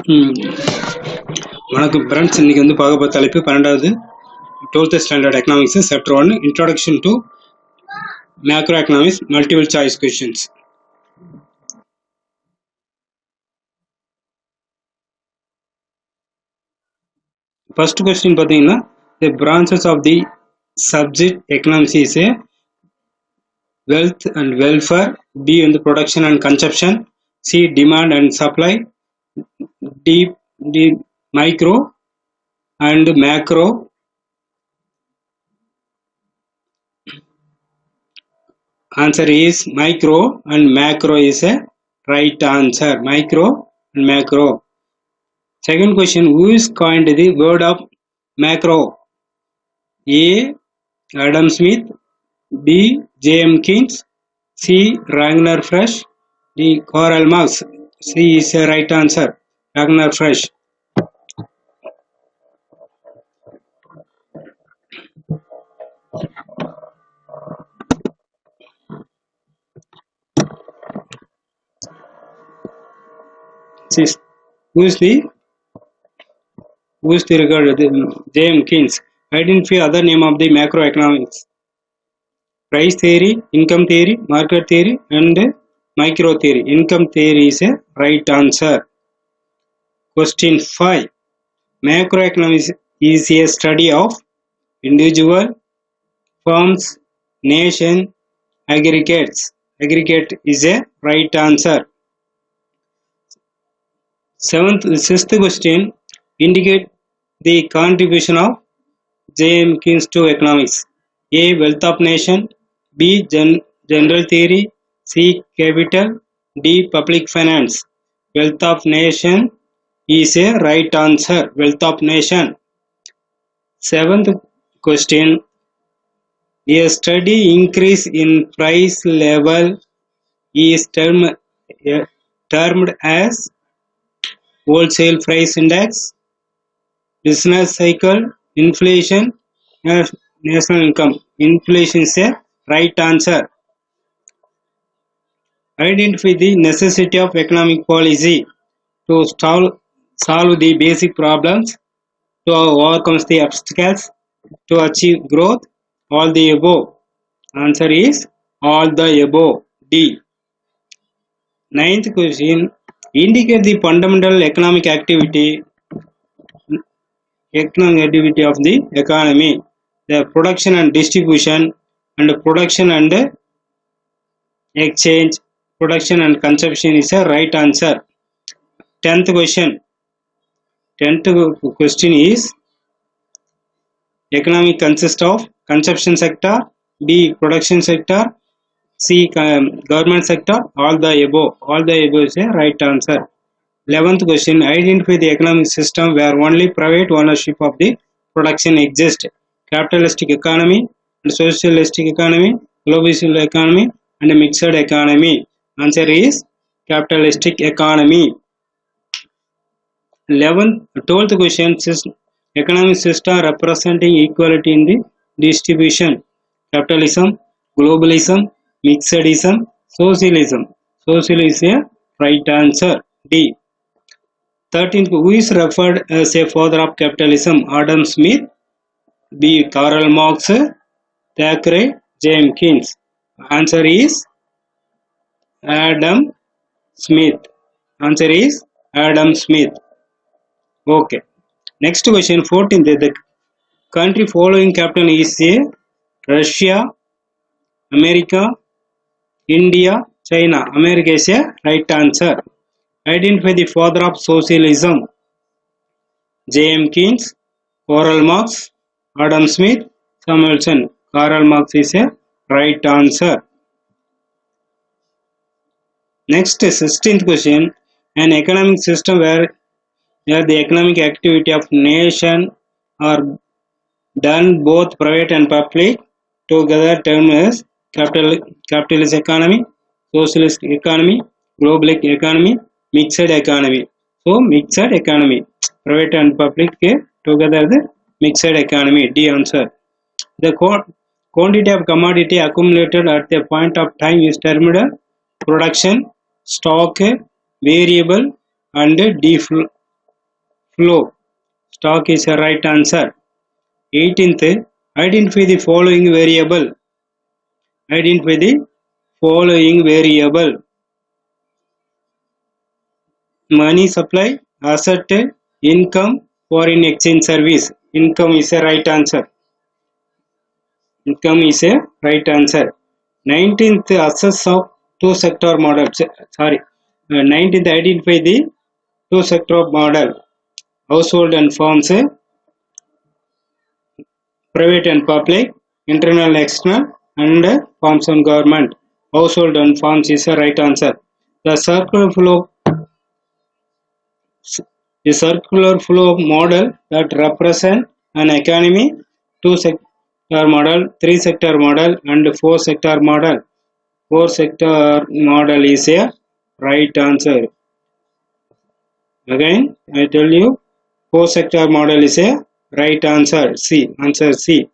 வணக்கம் ஃப்ரெண்ட்ஸ். இன்னைக்கு பார்க்க போகிற தலைப்பு 12வது 12th standard economics chapter 1 introduction to macro economics multiple choice questions. First question பார்த்தீங்கன்னா, the branches of the subject economics is a wealth and welfare, B வந்து production and consumption, C demand and supply, D micro and macro. Answer is micro and macro is a right answer. Micro and macro. Second question, who is coined the word of macro? A. Adam Smith, B. J.M. Keynes, C. Ragnar Fresh, D. Karl Marx. C is a right answer. Ragnar Fresh. Who is the regarded J.M. Keynes? Identify other name of the macroeconomics. Price theory, income theory, market theory and micro theory. Income theory is a right answer. Question 5. Macroeconomics is a study of individual, firms, nation, aggregates. Aggregate is a right answer. Sixth question, indicate the contribution of J.M. Keynes to economics. A. Wealth of nation, B. General theory, C. Capital, D. Public finance. Wealth of nation is a right answer. Wealth of nation. Seventh question, a steady increase in price level is termed as wholesale price index, business cycle, inflation, national income. Inflation is a right answer. Identify the necessity of economic policy to solve the basic problems, to overcome the obstacles, to achieve growth. All the above. Answer is all the above. D. Ninth question, indicate the fundamental economic activity of the economy. The production and distribution and production and exchange, production and consumption is a right answer. 10th question is, economic consists of consumption sector, B production sector, C government sector, all the above. All the above is a right answer. 11th question, identify the economic system where only private ownership of the production exists. Capitalistic economy and socialistic economy, global economy and mixed economy. Answer is capitalistic economy. 12th question, economic system representing equality in the distribution. Capitalism, globalism, mixedism, socialism. Socialism is a right answer. D. 13th, who is referred as a father of capitalism? Adam Smith, B. Karl Marx, Thackeray, J.M. Keynes. Answer is Adam Smith. Answer is Adam Smith. Okay. Next question, 14th, the country following capital is a Russia, America, India, China. America is a right answer. Identify the father of socialism. J.M. Keynes, Karl Marx, Adam Smith, Samuelson. Karl Marx is a right answer. Next, 16th question, an economic system where the economic activity of nation are done both private and public together termed as capitalist economy, socialist economy, global economy, mixed economy. So mixed economy, private and public together the mixed economy. D answer. The quantity of commodity accumulated at a point of time is termed production, stock, variable and flow. Stock is a right answer. 18th, identify the following variable. Identify the following variable. Money supply, asset, income, foreign exchange service. Income is a right answer. Income is a right answer. 19th, assess of two sector model. Sorry. 19th, identify the two sector model. Household and firms, private and public, internal, external, and firms and government. Household and firms is a right answer. The circular flow model that represent an economy, two sector model, three sector model, and four sector model. Four sector model is a right answer. Again, I tell you, four sector model is a right answer. C. Answer C.